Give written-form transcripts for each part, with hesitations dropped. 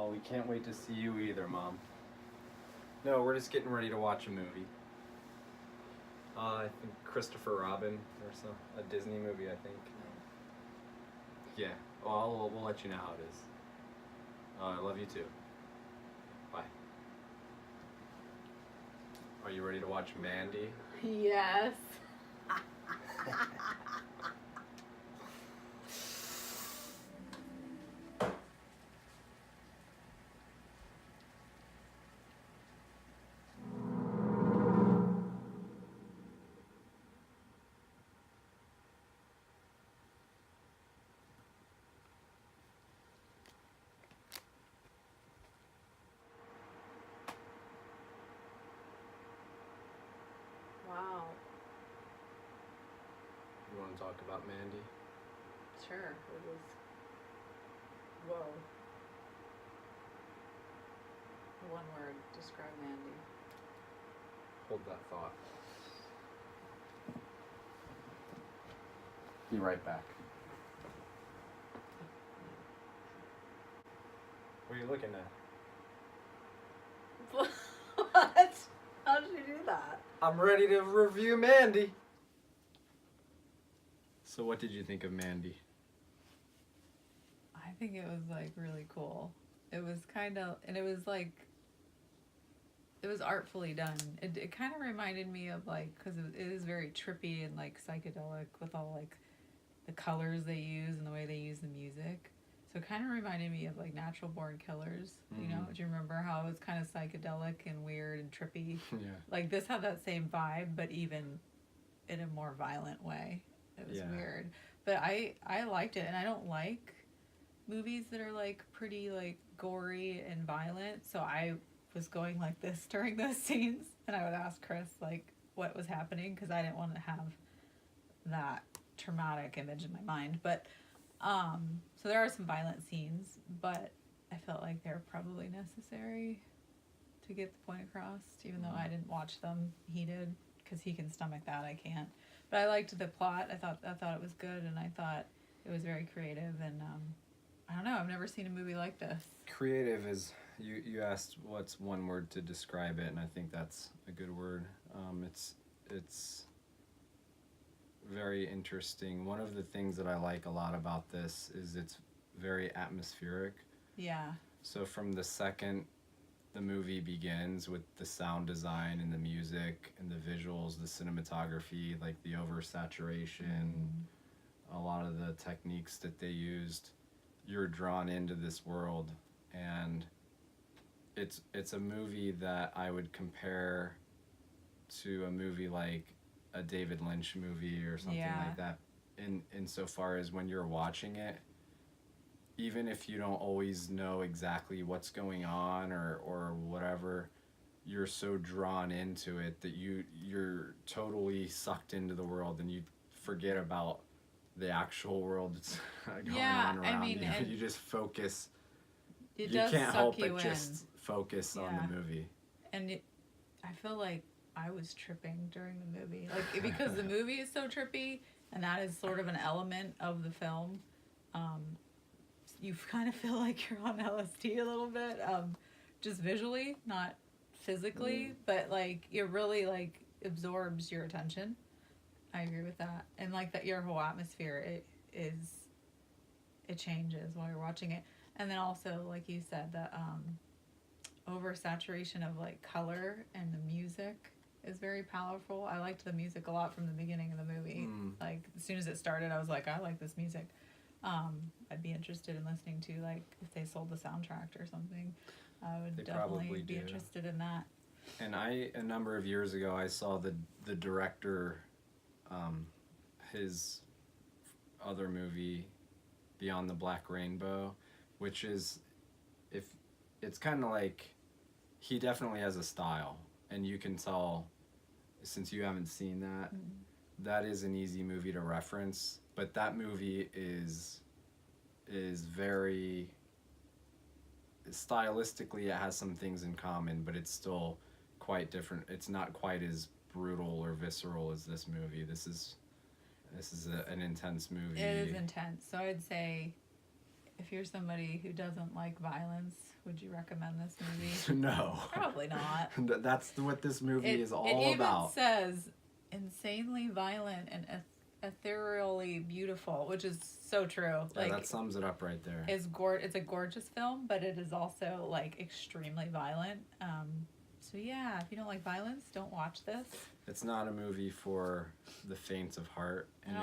Well, we can't wait to see you either, Mom. No, we're just getting ready to watch a movie. I think Christopher Robin or some a Disney movie. I think. Yeah. Well, we'll let you know how it is. I love you too. Bye. Are you ready to watch Mandy? Yes. Wow. You want to talk about Mandy? Sure. It was. Whoa. One word. Describe Mandy. Hold that thought. Be right back. What are you looking at? What? How did you do that? I'm ready to review Mandy. So what did you think of Mandy? I think it was like really cool. It was kind of, and it was like, it was artfully done. It kind of reminded me of like, because it is very trippy and like psychedelic with all like the colors they use and the way they use the music. So it kind of reminded me of like Natural Born Killers. You know, do you remember how it was kind of psychedelic and weird and trippy? Yeah. Like this had that same vibe, but even in a more violent way. It was weird. But I liked it, and I don't like movies that are like pretty like gory and violent. So I was going like this during those scenes, and I would ask Chris like what was happening because I didn't want to have that traumatic image in my mind. But so there are some violent scenes, but I felt like they were probably necessary to get the point across, even though I didn't watch them. He did, because he can stomach that. I can't. But I liked the plot. I thought it was good, and I thought it was very creative. And I don't know. I've never seen a movie like this. Creative is, you asked what's one word to describe it, and I think that's a good word. It's very interesting. One of the things that I like a lot about this is it's very atmospheric. Yeah. So from the second the movie begins with the sound design and the music and the visuals, the cinematography, like the oversaturation, a lot of the techniques that they used, you're drawn into this world. And it's a movie that I would compare to a movie like a David Lynch movie or something like that, insofar as when you're watching it, even if you don't always know exactly what's going on or whatever, you're so drawn into it that you're totally sucked into the world, and you forget about the actual world that's going on around you. You just focus. You can't help but just focus on the movie. And I feel like I was tripping during the movie, like because the movie is so trippy, and that is sort of an element of the film. You kind of feel like you're on LSD a little bit, just visually, not physically, but like it really like absorbs your attention. I agree with that, and like that your whole atmosphere it changes while you're watching it, and then also like you said the oversaturation of like color and the music is very powerful. I liked the music a lot from the beginning of the movie. Like as soon as it started, I was like, I like this music. I'd be interested in listening to like if they sold the soundtrack or something. I would definitely be interested in that. And a number of years ago, I saw the director, his other movie, Beyond the Black Rainbow, which is, if it's kind of like, he definitely has a style, and you can tell, since you haven't seen that, that is an easy movie to reference. But that movie is very, stylistically it has some things in common, but it's still quite different. It's not quite as brutal or visceral as this movie. This is an intense movie. It is intense. So I'd say if you're somebody who doesn't like violence, would you recommend this movie? No. Probably not. That's what this movie is all it about. It says insanely violent and ethereally beautiful, which is so true. Yeah, like that sums it up right there. It's a gorgeous film, but it is also like extremely violent. So yeah, if you don't like violence, don't watch this. It's not a movie for the faint of heart, and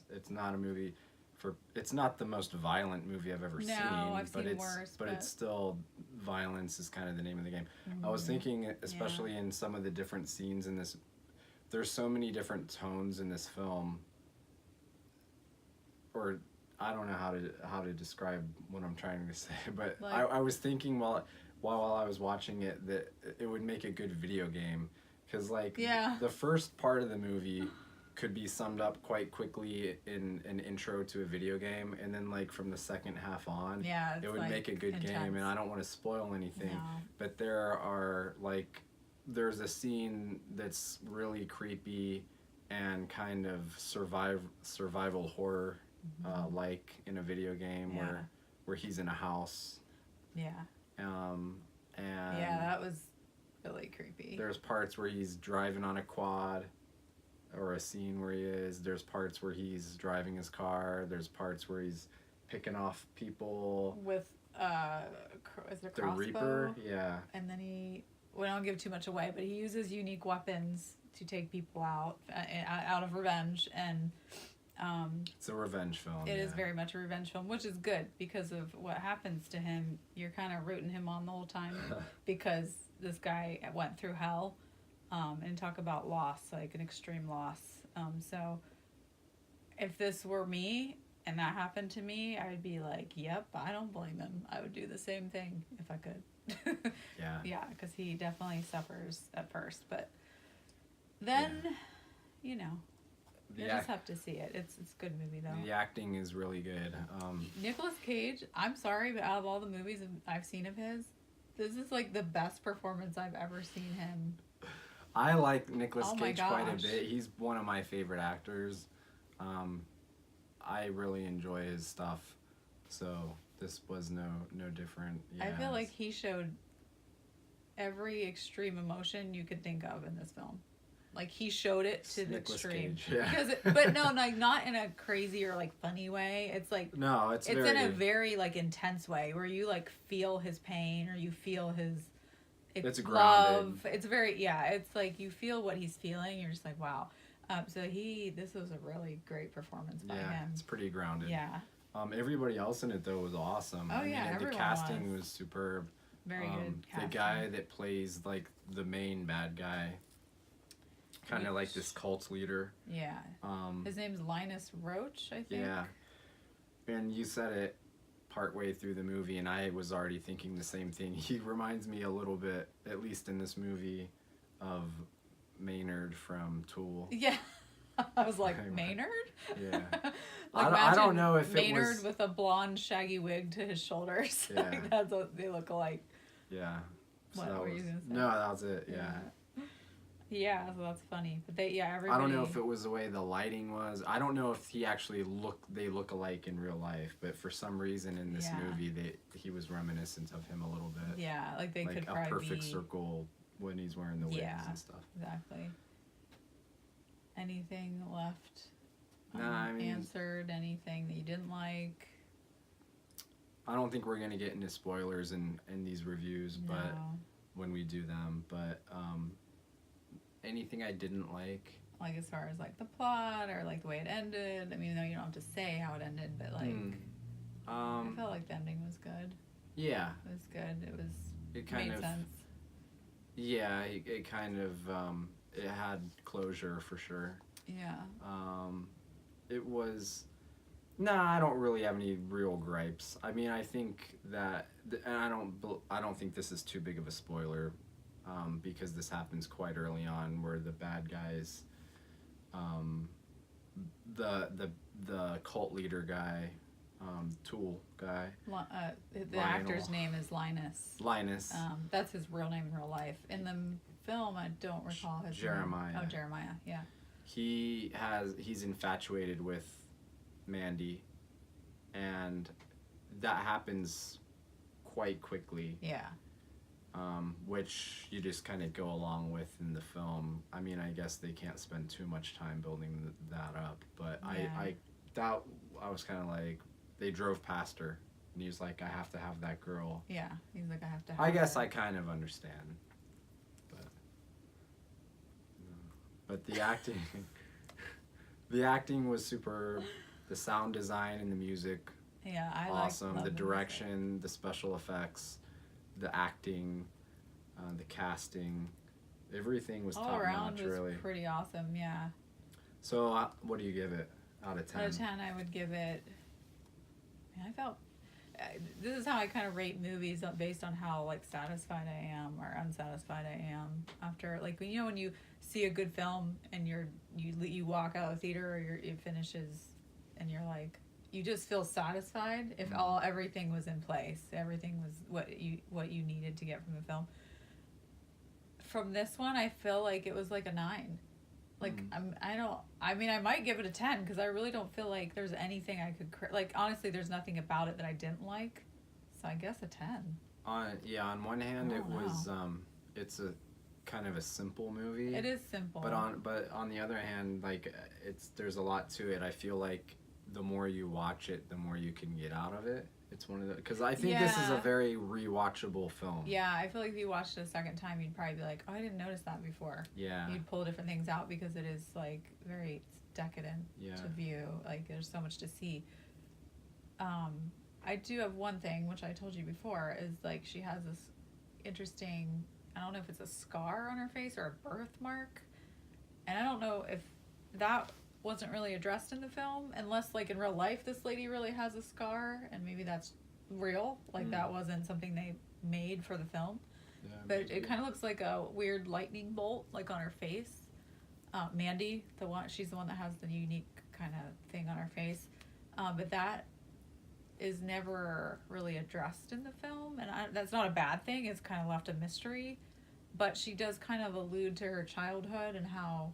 it's not a movie for. It's not the most violent movie I've ever seen. I've but seen it's worse. but it's still violence is kind of the name of the game. I was thinking, especially in some of the different scenes in this. There's so many different tones in this film. Or I don't know how to describe what I'm trying to say, but like, I was thinking while I was watching it that it would make a good video game, because the first part of the movie could be summed up quite quickly in an intro to a video game, and then like from the second half on, it would make a good intense game. And I don't want to spoil anything, no. but there's a scene that's really creepy and kind of survival horror. Like in a video game where he's in a house. Yeah. And that was really creepy. There's parts where he's driving on a quad, or a scene where he is. There's parts where he's driving his car. There's parts where he's picking off people with is it a the crossbow? Reaper. Yeah. And then I don't give too much away, but he uses unique weapons to take people out of revenge. And it's a revenge film. It is very much a revenge film, which is good because of what happens to him. You're kind of rooting him on the whole time because this guy went through hell, and talk about loss, like an extreme loss. So if this were me and that happened to me, I would be like, yep, I don't blame him. I would do the same thing if I could. Yeah. Yeah, because he definitely suffers at first, but then, you just have to see it. It's a good movie, though. The acting is really good. Nicolas Cage, I'm sorry, but out of all the movies I've seen of his, this is like the best performance I've ever seen him. I like Nicolas Cage quite a bit. He's one of my favorite actors. I really enjoy his stuff, so this was no different. Yeah, I feel like he showed every extreme emotion you could think of in this film. Like he showed it to the Nicolas extreme. Cage, yeah. But no, like not in a crazy or like funny way. It's like it's in a very like intense way where you like feel his pain or you feel his it's love. grounded. It's very it's like you feel what he's feeling. You're just like wow. So this was a really great performance by him. Yeah, it's pretty grounded. Yeah. Everybody else in it though was awesome. Oh yeah, everyone the casting was superb. Very good casting. The guy that plays like the main bad guy. Kind of like this cult leader. Yeah. His name's Linus Roach, I think. Yeah. And you said it partway through the movie, and I was already thinking the same thing. He reminds me a little bit, at least in this movie, of Maynard from Tool. Yeah. I was like, Maynard? Yeah. Like, I don't know if Maynard it was... with a blonde, shaggy wig to his shoulders. Yeah. Like, that's what they look like. Yeah. So What were you going to say? No, that was it, yeah. Yeah, so that's funny. But everybody... I don't know if it was the way the lighting was. I don't know if he actually they look alike in real life, but for some reason in this movie, he was reminiscent of him a little bit. Yeah, like they could probably probably a perfect circle when he's wearing the wigs and stuff. Exactly. Anything left answered? Anything that you didn't like? I don't think we're going to get into spoilers in these reviews, but when we do them, but anything I didn't like? Like as far as like the plot or like the way it ended? I mean, no, you don't have to say how it ended, but like I felt like the ending was good. Yeah. It was good. It kind made of sense. Yeah, it kind of it had closure for sure. Yeah. It was I don't really have any real gripes. I mean, I think that and I don't think this is too big of a spoiler. Because this happens quite early on, where the bad guys, the cult leader guy, Tool guy. The actor's name is Linus. Linus. That's his real name in real life. In the film, I don't recall his Jeremiah. name. Oh, Jeremiah. Yeah. He's infatuated with Mandy, and that happens quite quickly. Yeah. Which you just kind of go along with in the film. I mean, I guess they can't spend too much time building that up, but Yeah. I was kind of like, they drove past her, and he was like, I have to have that girl. Yeah. He's like, I have to have I guess her. I kind of understand, but the acting, the acting was superb. The sound design and the music, Yeah, I awesome. love The music. direction, the special effects, the acting, the casting, everything was All top around notch, was really. pretty awesome. Yeah. So, what do you give it out of 10? Out of 10, I would give it. I felt. This is how I kind of rate movies based on how like satisfied I am or unsatisfied I am after, like, you know, when you see a good film and you walk out of the theater or it finishes and you're like, you just feel satisfied if everything was in place, everything was what you needed to get from the film. From this one, I feel like it was like a 9. Like, I mean, I might give it a 10 because I really don't feel like there's anything I could like, honestly, there's nothing about it that I didn't like, so I guess a 10. On one hand, it was it's a kind of a simple movie. It is simple, but on the other hand, like, there's a lot to it. I feel like the more you watch it, the more you can get out of it. It's one of the, because I think this is a very rewatchable film. Yeah, I feel like if you watched it a second time, you'd probably be like, oh, I didn't notice that before. Yeah. You'd pull different things out because it is like very decadent to view. Like, there's so much to see. I do have one thing, which I told you before, is like she has this interesting, I don't know if it's a scar on her face or a birthmark. And I don't know if that wasn't really addressed in the film, unless like in real life this lady really has a scar and maybe that's real, like that wasn't something they made for the film. But it kind of looks like a weird lightning bolt like on her face. Mandy, she's the one that has the unique kind of thing on her face, but that is never really addressed in the film, and that's not a bad thing. It's kind of left a mystery, but she does kind of allude to her childhood and how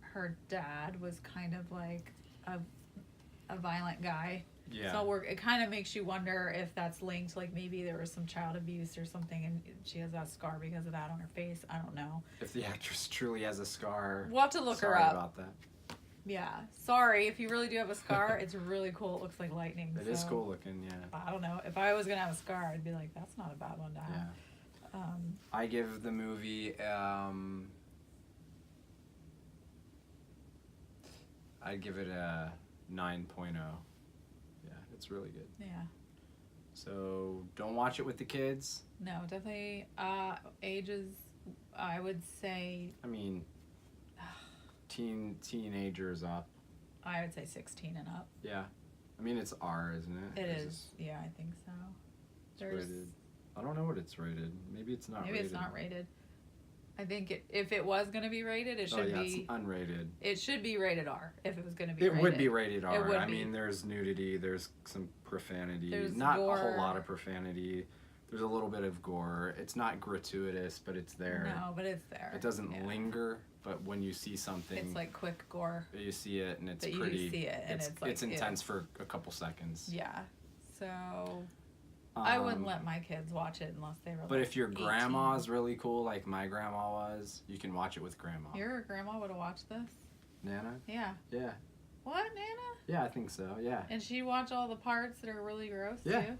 her dad was kind of like a violent guy. Yeah. So it kind of makes you wonder if that's linked, like maybe there was some child abuse or something and she has that scar because of that on her face. I don't know. If the actress truly has a scar. We'll have to look her sorry up. about that. Yeah. Sorry, if you really do have a scar, it's really cool. It looks like lightning. It is cool looking, yeah. I don't know. If I was going to have a scar, I'd be like, that's not a bad one to have. Yeah. I give the movie, I'd give it a 9.0. Yeah, it's really good. Yeah. So don't watch it with the kids. No, definitely ages, I would say. I mean, teenagers up. I would say 16 and up. Yeah. I mean, it's R, isn't it? It is. Yeah, I think so. It's rated. I don't know what it's rated. Maybe it's not rated. Maybe it's not rated. I think if it was going to be, it should be... it's unrated. It should be rated R if it was going to be rated. rated. It would be rated R. It would I be. mean, there's nudity, there's some profanity. There's not gore. A whole lot of profanity. There's a little bit of gore. It's not gratuitous, but it's there. No, but it's there. It doesn't linger, but when you see something... It's like quick gore. You see it, and it's but pretty... you see it, and it's like... It's intense for a couple seconds. Yeah. So... I wouldn't let my kids watch it unless they were But if your 18. grandma's really cool, like my grandma was, you can watch it with grandma. Your grandma would have watched this? Nana? Yeah. Yeah. What, Nana? Yeah, I think so, yeah. And she'd watch all the parts that are really gross, yeah.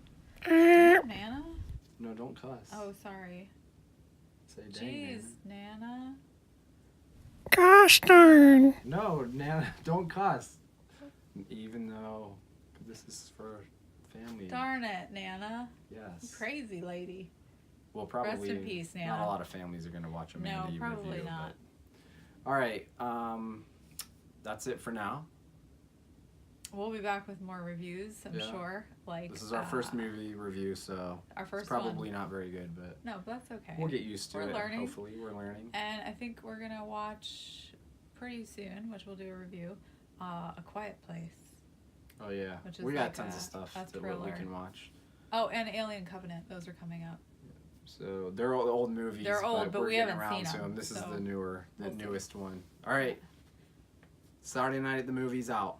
too? Nana? No, don't cuss. Oh, sorry. Say dang, Jeez, Nana. Gosh darn. No, Nana, don't cuss. Even though this is for family. Darn it, Nana. Yes. Crazy lady. Well, probably Rest in peace, Nana. not a lot of families are going to watch a Mandy No, probably review. not. But... All right, that's it for now. We'll be back with more reviews, I'm sure. Like this is our first movie review, so our first it's probably one. not very good, but no, but that's okay. We'll get used to We're it. learning. Hopefully, we're learning. And I think we're gonna watch pretty soon, which we'll do a review. A Quiet Place. Oh yeah, Which is we got like tons of stuff that we thriller. can watch. Oh, and Alien Covenant. Those are coming up. So they're old movies. They're old, but we're we getting haven't around seen to them, This is so the we'll see. newest one. All right, Saturday Night at the Movies out.